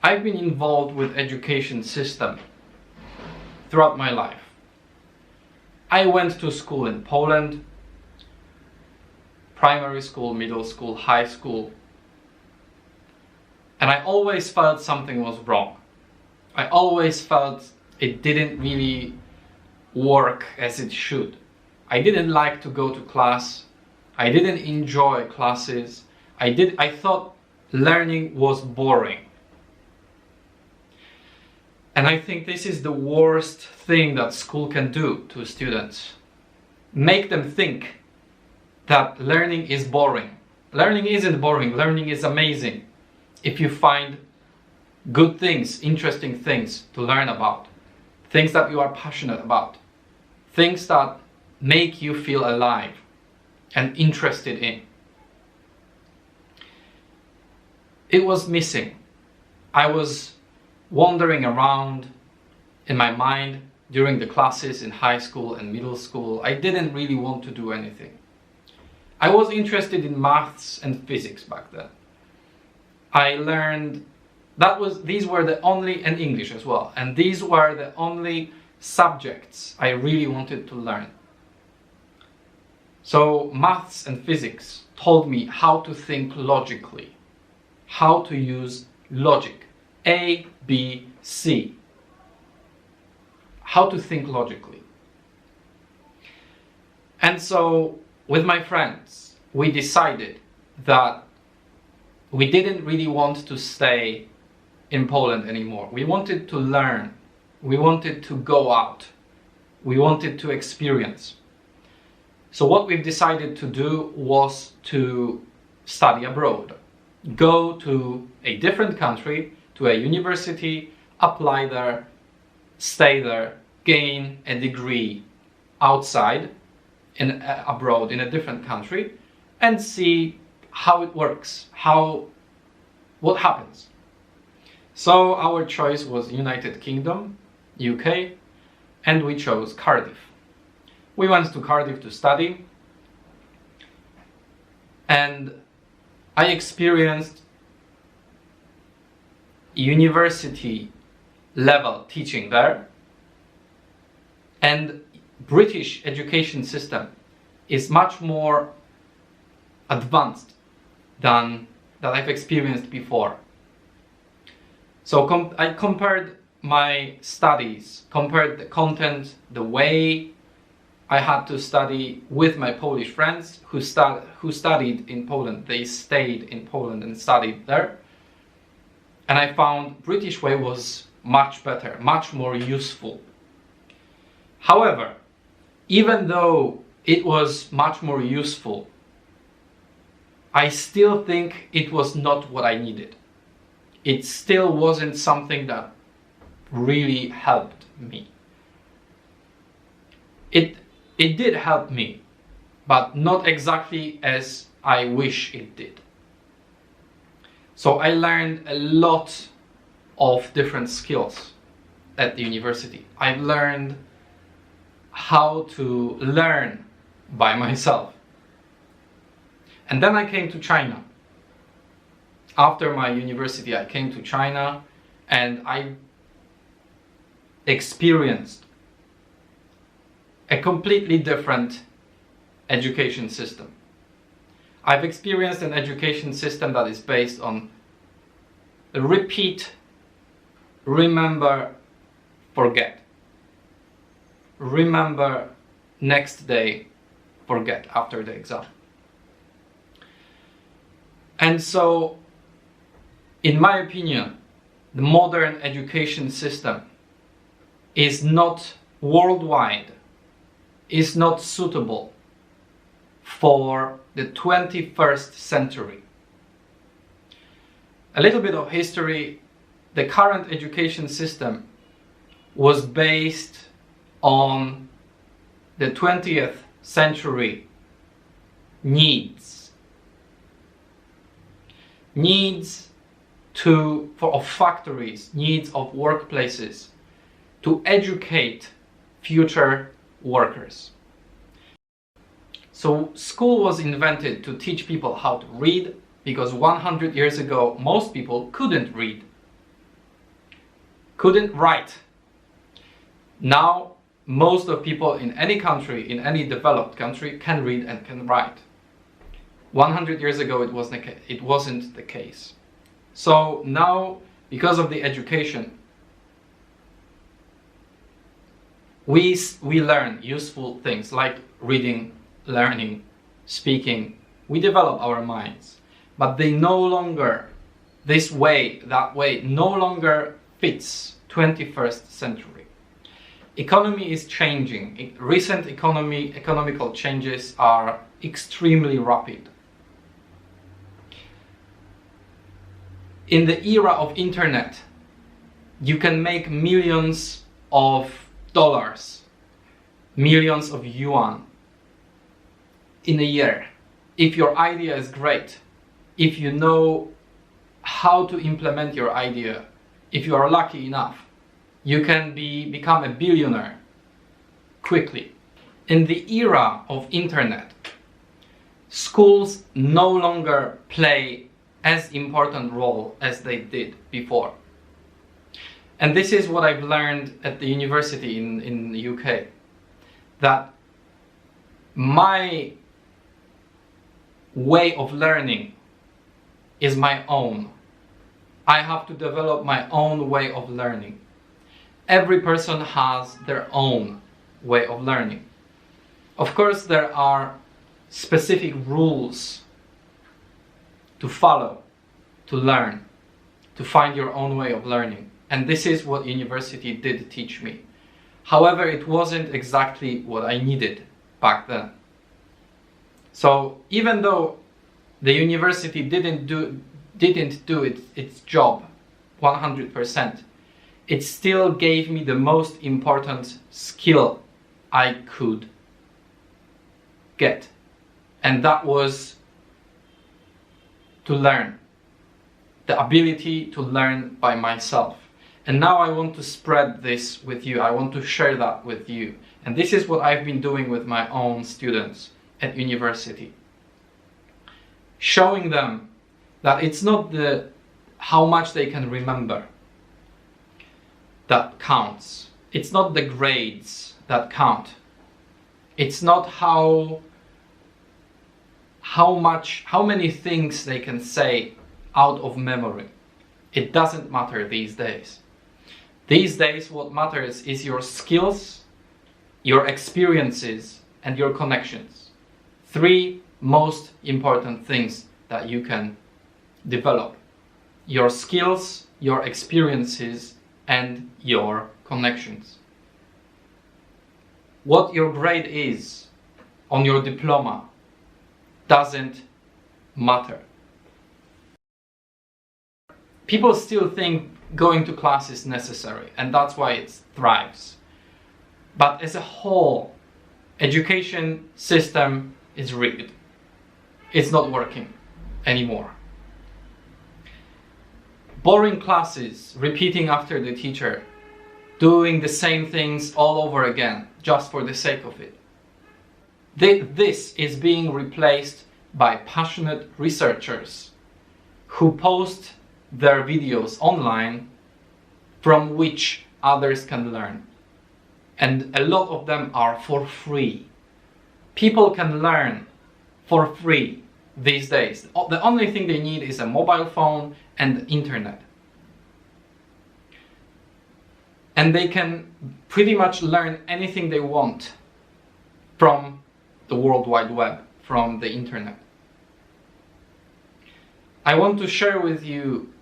I've been involved with education system throughout my life. I went to school in Poland, primary school, middle school, high school, and I always felt something was wrong. I always felt it didn't really work as it should. I didn't like to go to class. I didn't enjoy classes. I thought learning was boring. And I think this is the worst thing that school can do to students. Make them think that learning is boring. Learning isn't boring, learning is amazing if you find good things, interesting things to learn about, things that you are passionate about, things that make you feel alive and interested in. It was missing. I was wandering around in my mind during the classes in high school and middle school. I didn't really want to do anything. I was interested in maths and physics back then. I learned these were the only, and English as well, and these were the only subjects I really wanted to learn. So maths and physics told me how to think logically, how to use logic, A, B, C, how to think logically. And so with my friends, we decided that we didn't really want to stay in Poland anymore. We wanted to learn. We wanted to go out. We wanted to experience. So what we've decided to do was to study abroad. Go to a different country, to a university, apply there, stay there, gain a degree outside, abroad in a different country, and see how it works, what happens. So our choice was United Kingdom, UK, and we chose Cardiff. We went to Cardiff to study, and I experienced university level teaching there, and British education system is much more advanced than that I've experienced before. So I compared my studies, compared the content, the way I had to study with my Polish friends who studied in Poland. They stayed in Poland and studied there. And I found British way was much better, much more useful. However, even though it was much more useful, I still think it was not what I needed. It still wasn't something that really helped me. It did help me, but not exactly as I wish it did. So I learned a lot of different skills at the university. I learned how to learn by myself. And then I came to China. After my university, I came to China and I experienced a completely different education system. I've experienced an education system that is based on repeat, remember, forget. Remember, next day, forget after the exam. And so, in my opinion, the modern education system is not worldwide, is not suitable for the 21st century. A little bit of history. The current education system was based on the 20th century needs of factories, needs of workplaces to educate future workers. So school was invented to teach people how to read, because 100 years ago most people couldn't read. couldn't write. Now, most of people in any country, in any developed country, can read and can write. 100 years ago, it wasn't the case. So now, because of the education, we learn useful things like reading, learning, speaking. We develop our minds, but they no longer, that way no longer fits 21st century. Economy is changing. Recent economical changes are extremely rapid. In the era of internet, you can make millions of dollars, millions of yuan in a year. If your idea is great, if you know how to implement your idea, if you are lucky enough, you can become a billionaire quickly. In the era of internet, schools no longer play as important role as they did before. And this is what I've learned at the university in the UK, that my way of learning is my own. I have to develop my own way of learning. Every person has their own way of learning. Of course, there are specific rules to follow, to learn, to find your own way of learning. And this is what university did teach me. However, it wasn't exactly what I needed back then. So even though the university didn't do its job 100%, it still gave me the most important skill I could get. And that was to learn. The ability to learn by myself. And now I want to spread this with you. I want to share that with you. And this is what I've been doing with my own students at university. Showing them that it's not how much they can remember that counts. It's not the grades that count. It's not how many things they can say out of memory. It doesn't matter these days. These days what matters is your skills, your experiences, and your connections. 3 most important things that you can develop. Your skills, your experiences, and your connections. What your grade is on your diploma doesn't matter. People still think going to class is necessary, and that's why it thrives. But as a whole, education system is rigged. It's not working anymore. Boring classes, repeating after the teacher, doing the same things all over again, just for the sake of it. This is being replaced by passionate researchers who post their videos online from which others can learn. And a lot of them are for free. People can learn for free these days. The only thing they need is a mobile phone and the internet. And they can pretty much learn anything they want from the World Wide Web, from the internet. I want to share with you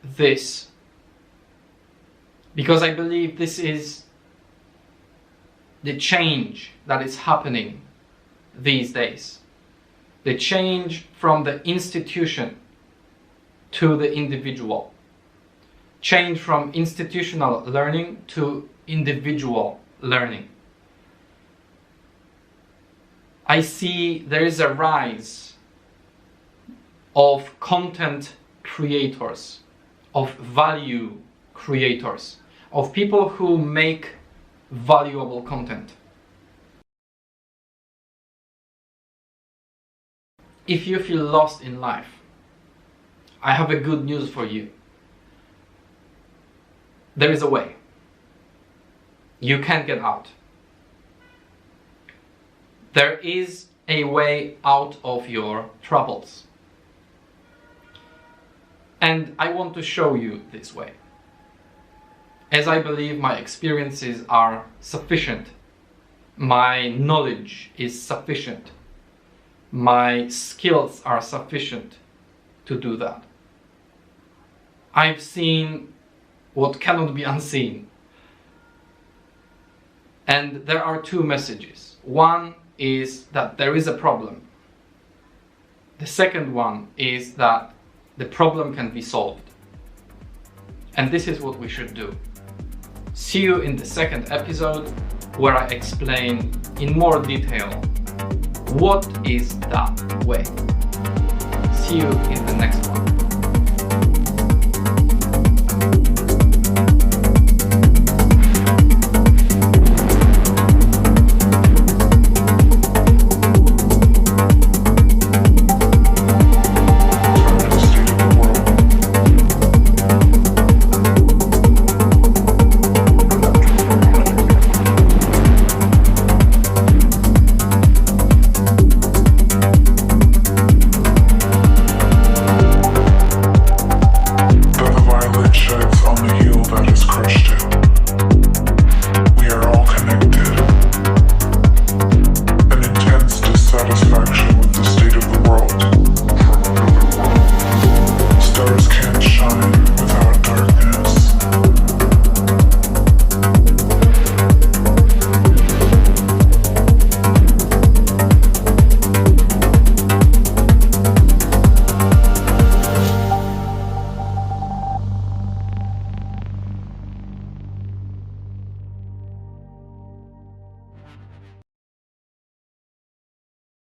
this because I believe this is the change that is happening these days. The change from the institution to the individual. Change from institutional learning to individual learning. I see there is a rise of content creators, of value creators, of people who make valuable content. If you feel lost in life, I have a good news for you. there is a way. You can get out. There is a way out of your troubles. And I want to show you this way, as I believe my experiences are sufficient, my knowledge is sufficient, my skills are sufficient to do that. I've seen what cannot be unseen. And there are two messages. One is that there is a problem. The second one is that the problem can be solved. And this is what we should do. See you in the second episode, where I explain in more detail what is that way. See you in the next one.